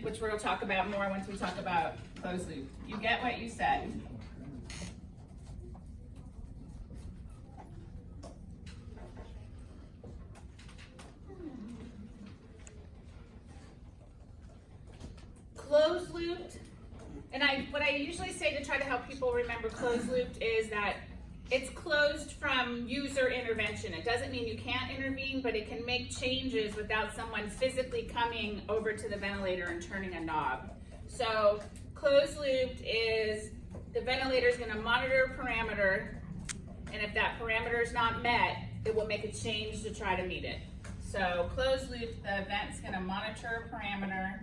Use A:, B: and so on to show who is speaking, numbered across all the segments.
A: which we're going to talk about more once we talk about closed loop. You get what you said. Closed looped, and what I usually say to try to help people remember closed looped is that it's closed from user intervention. It doesn't mean you can't intervene, but it can make changes without someone physically coming over to the ventilator and turning a knob. So closed looped is the ventilator is going to monitor a parameter, and if that parameter is not met, it will make a change to try to meet it. So closed loop, the vent's going to monitor a parameter.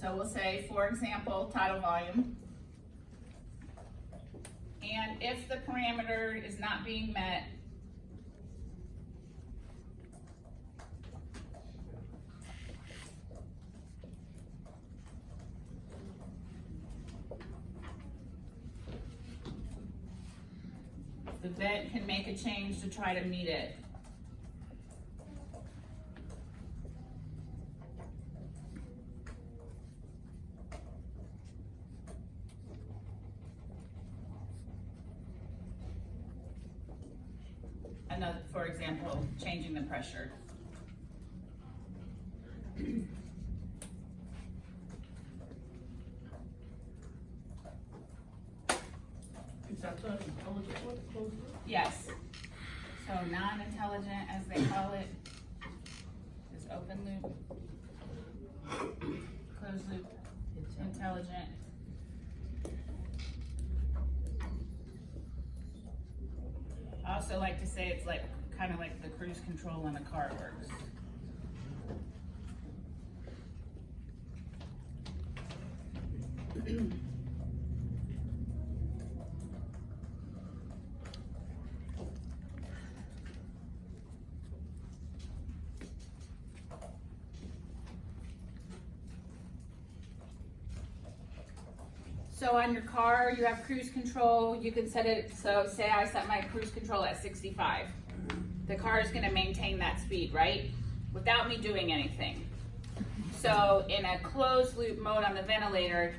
A: So we'll say, for example, tidal volume. And if the parameter is not being met, the vent can make a change to try to meet it. Another, for example, changing the pressure.
B: Is that the intelligent one, closed loop?
A: Yes. So non-intelligent, as they call it, is open loop. Closed loop, intelligent. I also like to say it's like kind of like the cruise control in a car works. So on your car, you have cruise control. You can set it, so say I set my cruise control at 65. The car is gonna maintain that speed, right? Without me doing anything. So in a closed loop mode on the ventilator,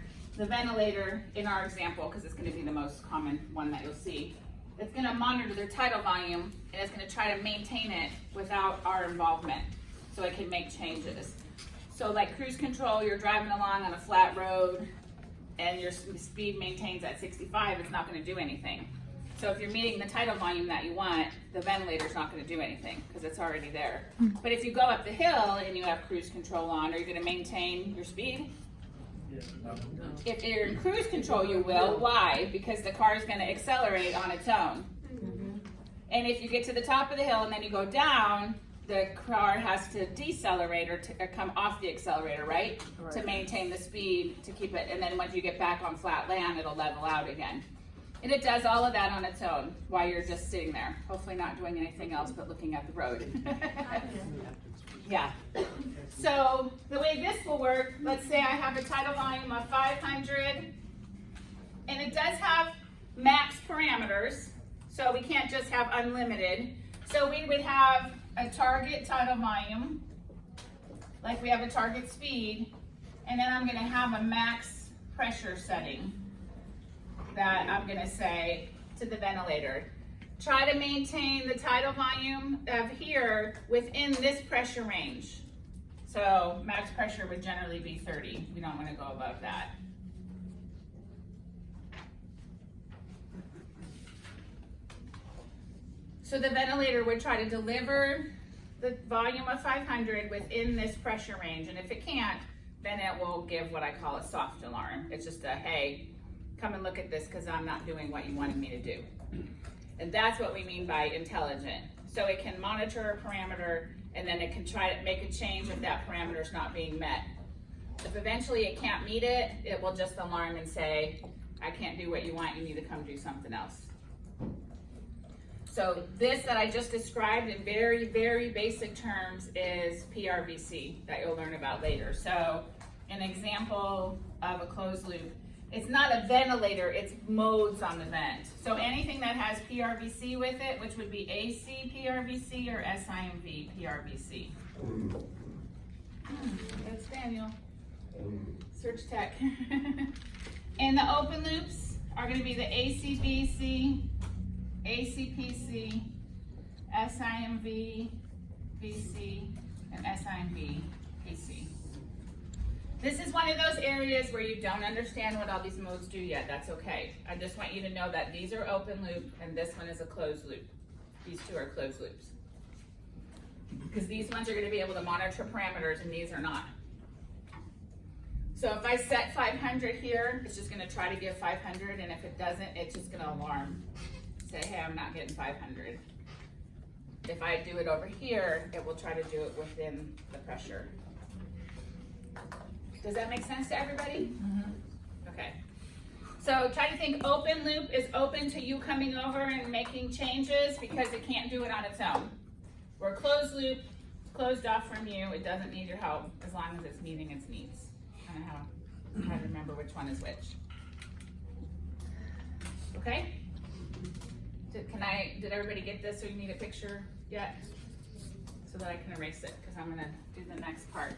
A: in our example, because it's gonna be the most common one that you'll see, it's gonna monitor their tidal volume and it's gonna try to maintain it without our involvement so it can make changes. So like cruise control, you're driving along on a flat road, and your speed maintains at 65, it's not going to do anything. So if you're meeting the tidal volume that you want, the ventilator's not going to do anything because it's already there. But if you go up the hill and you have cruise control on, are you going to maintain your speed? If you're in cruise control, you will. Why? Because the car is going to accelerate on its own. And if you get to the top of the hill and then you go down, the car has to decelerate or come off the accelerator, right? To maintain the speed, to keep it, and then once you get back on flat land, it'll level out again. And it does all of that on its own while you're just sitting there, hopefully not doing anything else but looking at the road. Yeah. So the way this will work, let's say I have a tidal volume of 500, and it does have max parameters, so we can't just have unlimited. So we would have a target tidal volume, like we have a target speed, and then I'm going to have a max pressure setting that I'm going to say to the ventilator. Try to maintain the tidal volume of here within this pressure range. So max pressure would generally be 30. We don't want to go above that. So the ventilator would try to deliver the volume of 500 within this pressure range, and if it can't, then it will give what I call a soft alarm. It's just a, hey, come and look at this because I'm not doing what you wanted me to do. And that's what we mean by intelligent. So it can monitor a parameter, and then it can try to make a change if that parameter is not being met. If eventually it can't meet it, it will just alarm and say, I can't do what you want, you need to come do something else. So this that I just described in very, very basic terms is PRVC that you'll learn about later. So an example of a closed loop, It's not a ventilator, it's modes on the vent. So anything that has PRVC with it, which would be AC PRVC or SIMV PRVC. That's Daniel. Search tech. And the open loops are going to be the ACBC, ACPC, SIMV, VC, and SIMV, PC. This is one of those areas where you don't understand what all these modes do yet. That's okay. I just want you to know that these are open loop and this one is a closed loop. These two are closed loops. Because these ones are going to be able to monitor parameters and these are not. So if I set 500 here, it's just going to try to give 500, and if it doesn't, it's just going to alarm. Say, hey, I'm not getting 500. If I do it over here, it will try to do it within the pressure. Does that make sense to everybody? Okay. So try to think open loop is open to you coming over and making changes because it can't do it on its own. Where closed loop, closed off from you, it doesn't need your help as long as it's meeting its needs. Kind of how to remember which one is which. Okay? Did everybody get this, or you need a picture yet? So that I can erase it, because I'm gonna do the next part.